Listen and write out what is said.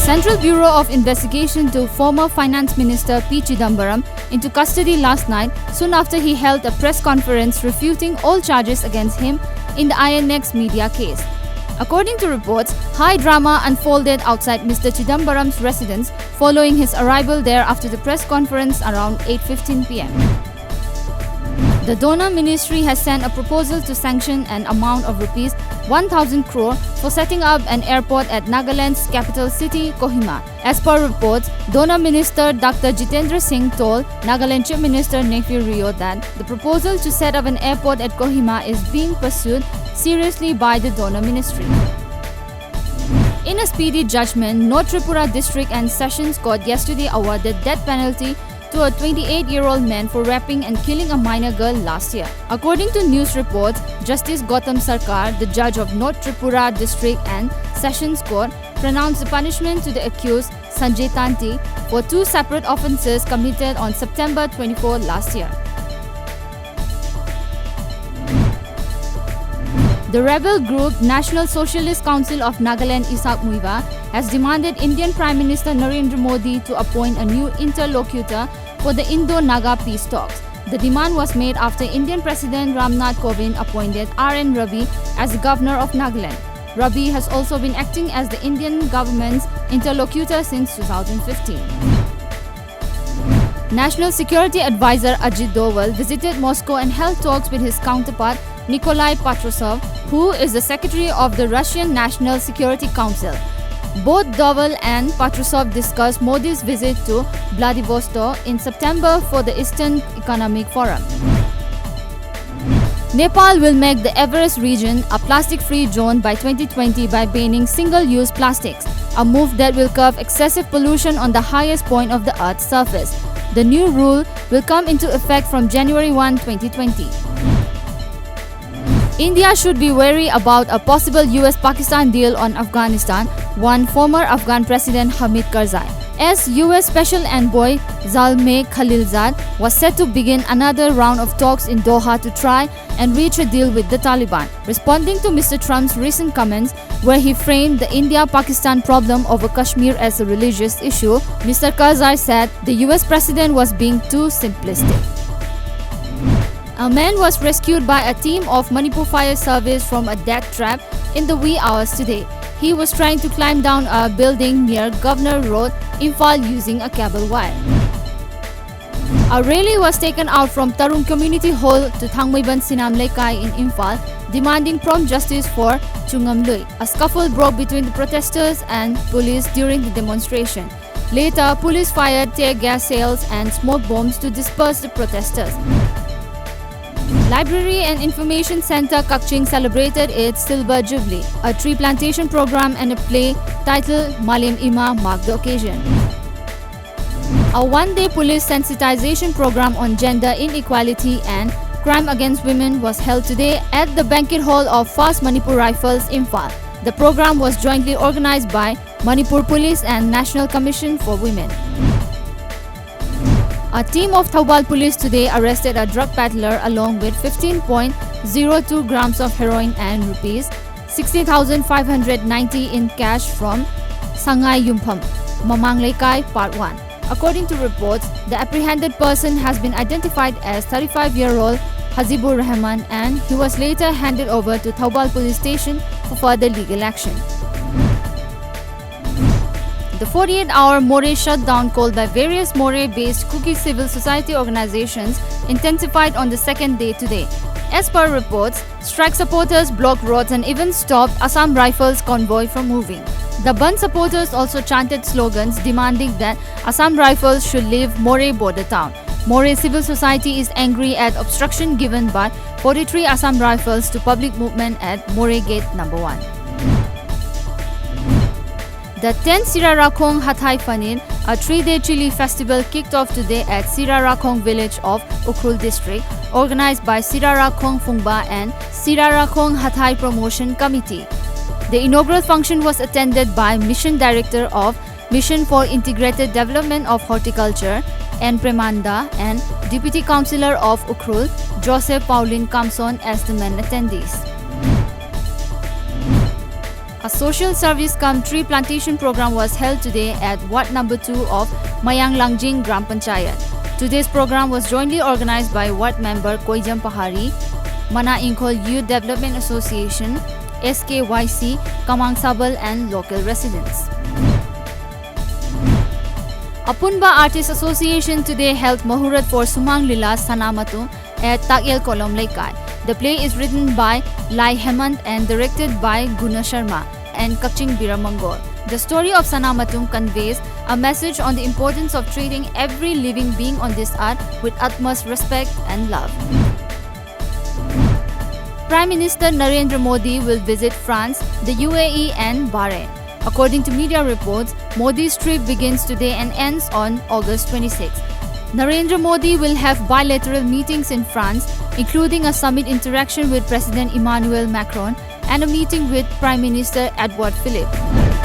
Central Bureau of Investigation took former Finance Minister P. Chidambaram into custody last night, soon after he held a press conference refuting all charges against him in the INX media case. According to reports, high drama unfolded outside Mr. Chidambaram's residence following his arrival there after the press conference around 8:15 p.m. The Donor Ministry has sent a proposal to sanction an amount of Rs 1,000 crore for setting up an airport at Nagaland's capital city, Kohima. As per reports, Donor Minister Dr. Jitendra Singh told Nagaland Chief Minister Neiphiu Rio that the proposal to set up an airport at Kohima is being pursued seriously by the Donor Ministry. In a speedy judgment, North Tripura District and Sessions Court yesterday awarded death penalty to a 28-year-old man for raping and killing a minor girl last year. According to news reports, Justice Gautam Sarkar, the judge of North Tripura District and Sessions Court, pronounced the punishment to the accused Sanjay Tanti for two separate offences committed on September 24 last year. The rebel group National Socialist Council of Nagaland Isak Muiva has demanded Indian Prime Minister Narendra Modi to appoint a new interlocutor for the Indo-Naga peace talks. The demand was made after Indian President Ramnath Kovind appointed R.N. Ravi as the Governor of Nagaland. Ravi has also been acting as the Indian government's interlocutor since 2015. National Security Advisor Ajit Doval visited Moscow and held talks with his counterpart Nikolai Patrushev, who is the Secretary of the Russian National Security Council. Both Doval and Patrushev discussed Modi's visit to Vladivostok in September for the Eastern Economic Forum. Nepal will make the Everest region a plastic-free zone by 2020 by banning single-use plastics, a move that will curb excessive pollution on the highest point of the Earth's surface. The new rule will come into effect from January 1, 2020. India should be wary about a possible US-Pakistan deal on Afghanistan, warned former Afghan President Hamid Karzai. As US Special Envoy Zalmay Khalilzad was set to begin another round of talks in Doha to try and reach a deal with the Taliban. Responding to Mr. Trump's recent comments, where he framed the India-Pakistan problem over Kashmir as a religious issue, Mr. Karzai said the US President was being too simplistic. A man was rescued by a team of Manipur Fire Service from a death trap in the wee hours today. He was trying to climb down a building near Governor Road, Imphal using a cable wire. A rally was taken out from Tarun Community Hall to Thangmaiban Sinam Lekai in Imphal, demanding prompt justice for Chungam Lui. A scuffle broke between the protesters and police during the demonstration. Later, police fired tear gas shells and smoke bombs to disperse the protesters. Library and Information Center Kakching celebrated its Silver Jubilee. A tree plantation program and a play titled Malim Ima marked the occasion. A one-day police sensitization program on gender inequality and crime against women was held today at the banquet hall of Fast Manipur Rifles, Imphal. The program was jointly organized by Manipur Police and National Commission for Women. A team of Thoubal police today arrested a drug peddler along with 15.02 grams of heroin and rupees 60,590 in cash from Sangai Yumpham, Mamang Lekai, Part 1. According to reports, the apprehended person has been identified as 35-year-old Hazibur Rahman, and he was later handed over to Thoubal police station for further legal action. The 48-hour Moreh shutdown called by various Moreh-based Kuki civil society organizations intensified on the second day today. As per reports, strike supporters blocked roads and even stopped Assam Rifles convoy from moving. The Band supporters also chanted slogans demanding that Assam Rifles should leave Moreh border town. Moreh civil society is angry at obstruction given by 43 Assam Rifles to public movement at Moreh Gate No. 1. The 10th Sirarakhong Hathai Fanin, a 3-day chili festival, kicked off today at Sirarakhong village of Ukhrul district, organized by Sirarakhong Phungba and Sirarakhong Hathai Promotion Committee. The inaugural function was attended by Mission Director of Mission for Integrated Development of Horticulture, N. Premanda, and Deputy Councillor of Ukhrul, Joseph Pauline Kamson as the main attendees. A social service cum tree plantation program was held today at Ward number 2 of Mayang Langjing Gram Panchayat. Today's program was jointly organized by Ward member Koijam Pahari, Mana Ingkhol Youth Development Association, SKYC, Kamang Sabal and local residents. Apunba Artists Association today held Mahurat for Sumang Lila Sanamatum at Takyal Kolom Laikai. The play is written by Lai Hemant and directed by Guna Sharma and Kaching Biramangor. The story of Sanamatum conveys a message on the importance of treating every living being on this earth with utmost respect and love. Prime Minister Narendra Modi will visit France, the UAE and Bahrain. According to media reports, Modi's trip begins today and ends on August 26. Narendra Modi will have bilateral meetings in France, including a summit interaction with President Emmanuel Macron and a meeting with Prime Minister Edouard Philippe.